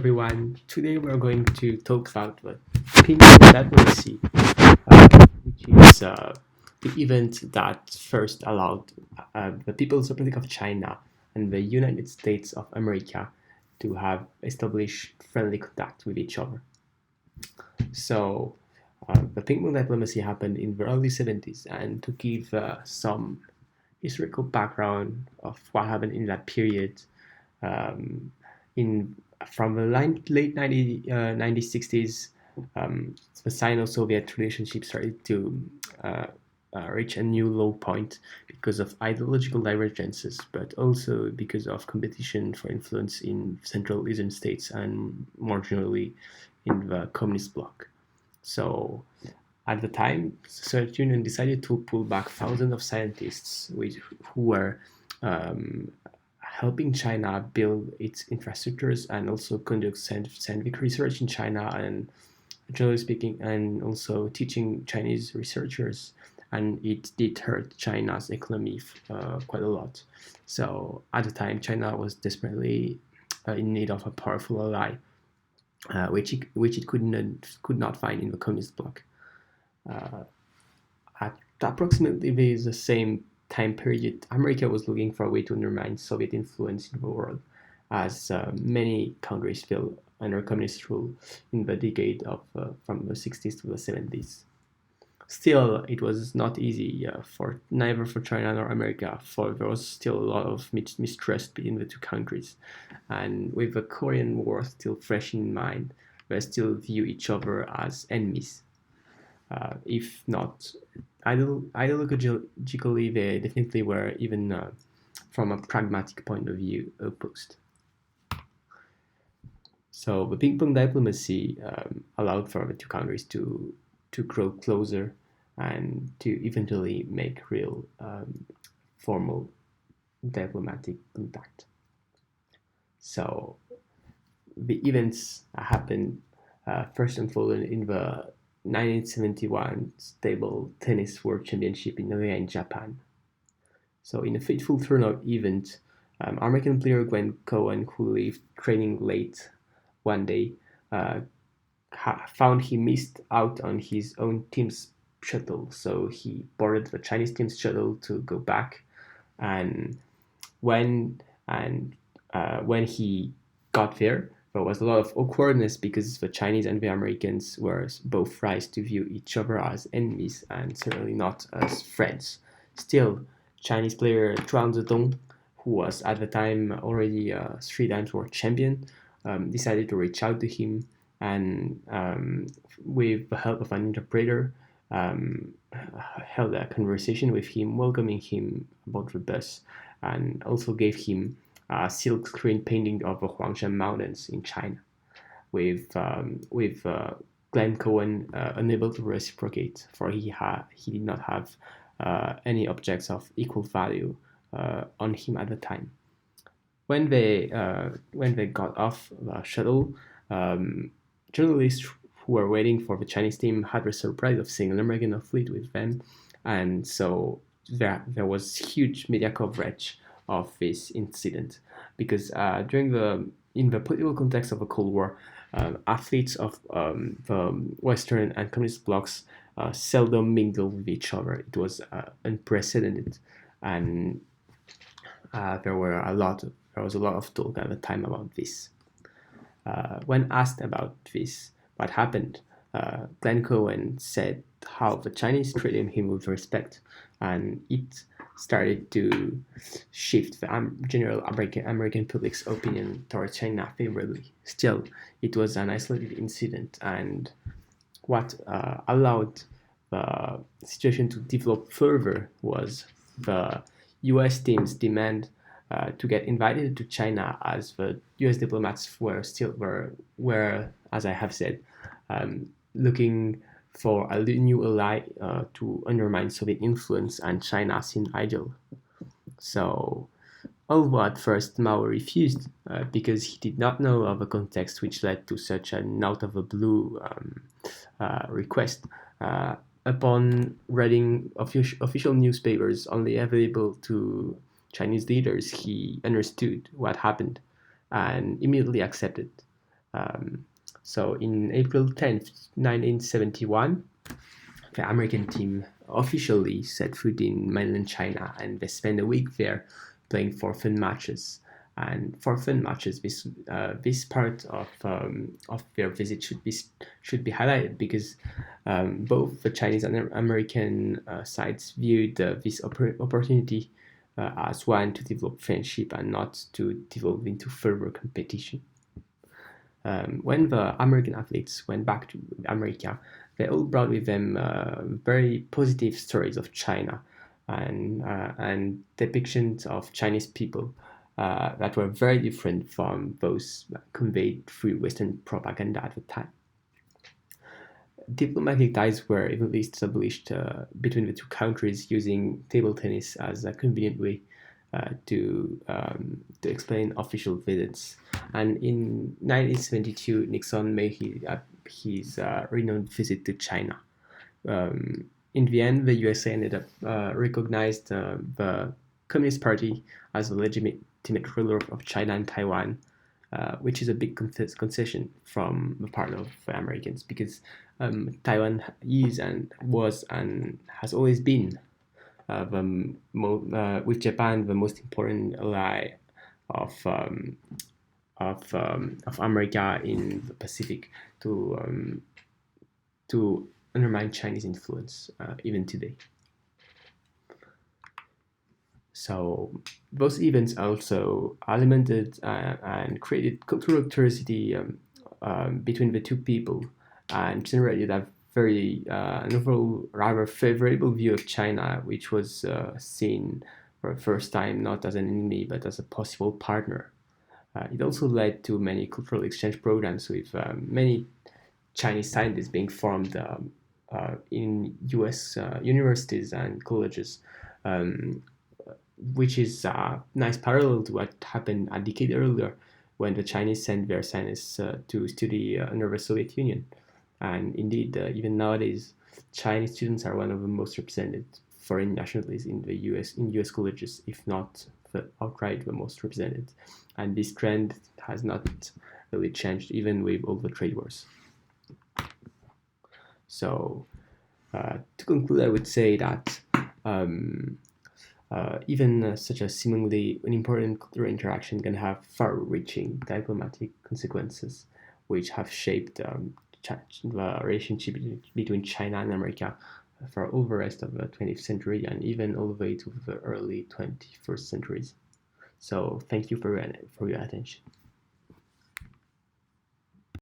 everyone. Today we're going to talk about the People's Diplomacy, which is the event that first allowed the People's Republic of China and the United States of America to have established friendly contact with each other. So, the ping-pong diplomacy happened in the early 70s, and to give some historical background of what happened in that period, um, in from the late 1960s, the Sino-Soviet relationship started to reach a new low point because of ideological divergences, but also because of competition for influence in Central Asian states and more generally in the communist bloc. So at the time, the Soviet Union decided to pull back thousands of scientists who were um, helping China build its infrastructures and also conduct scientific research in China and generally speaking, and also teaching Chinese researchers. And it did hurt China's economy quite a lot. So at the time, China was desperately in need of a powerful ally, which it could not find in the communist bloc. Uh, at approximately the same time period, America was looking for a way to undermine Soviet influence in the world, as many countries fell under communist rule in the decade of from the 60s to the 70s. Still, it was not easy for neither for China nor America, for there was still a lot of mistrust between the two countries, and with the Korean War still fresh in mind, they still view each other as enemies. If not ideologically, they definitely were, even from a pragmatic point of view, opposed. So the ping pong diplomacy allowed for the two countries to grow closer and to eventually make real formal diplomatic contact. So the events happened first unfolded in the 1971 Table Tennis World Championship in Nagoya in Japan. So in a fateful turnout event, American player Glenn Cohen, who left training late one day, uh, found he missed out on his own team's shuttle. So he boarded the Chinese team's shuttle to go back, and when and when he got there was a lot of awkwardness because the Chinese and the Americans were both raised to view each other as enemies and certainly not as friends. Still, Chinese player Zhuang Zedong, who was at the time already a three times world champion, decided to reach out to him and, with the help of an interpreter, held a conversation with him, welcoming him aboard the bus, and also gave him a silk screen painting of the Huangshan Mountains in China, with Glenn Cohen unable to reciprocate, for he did not have any objects of equal value on him at the time. When they got off the shuttle, journalists who were waiting for the Chinese team had the surprise of seeing an American athlete with them, and so there was huge media coverage of this incident because during the in the political context of the Cold War, athletes of the Western and communist blocs seldom mingled with each other. It was unprecedented, and there was a lot of talk at the time about this. When asked about this, what happened, Glenn Cohen said how the Chinese treated him with respect, and it started to shift the general American public's opinion towards China favorably. Still, it was an isolated incident, and what allowed the situation to develop further was the U.S. team's demand to get invited to China, as the U.S. diplomats were, as I have said, looking for a new ally to undermine Soviet influence, and China seemed ideal. So, although at first Mao refused because he did not know of a context which led to such an out of the blue request, upon reading official newspapers only available to Chinese leaders, he understood what happened and immediately accepted. So in April 10th, 1971, the American team officially set foot in mainland China, and they spent a week there playing for fun matches. And for fun matches, this part of their visit should be highlighted because both the Chinese and American sides viewed this opportunity as one to develop friendship and not to develop into further competition. When the American athletes went back to America, they all brought with them very positive stories of China and depictions of Chinese people that were very different from those conveyed through Western propaganda at the time. Diplomatic ties were eventually established between the two countries using table tennis as a convenient way to explain official visits. And in 1972, Nixon made his renowned visit to China. In the end, the USA ended up recognized the Communist Party as the legitimate ruler of China and Taiwan, which is a big concession from the part of the Americans because Taiwan is and was and has always been with Japan the most important ally of of America in the Pacific to undermine Chinese influence even today. So those events also alimented and created cultural curiosity between the two people and generated a very an overall rather favorable view of China, which was seen for the first time not as an enemy but as a possible partner. It also led to many cultural exchange programs with many Chinese scientists being formed in US universities and colleges, um, which is a nice parallel to what happened a decade earlier when the Chinese sent their scientists to study under the Soviet Union. And indeed, even nowadays, Chinese students are one of the most represented foreign nationalities in the US colleges, if not outright the most represented. And this trend has not really changed even with all the trade wars. So, to conclude, I would say that even such a seemingly unimportant cultural interaction can have far-reaching diplomatic consequences, which have shaped the relationship between China and America for all the rest of the 20th century and even all the way to the early 21st centuries. So thank you for your attention.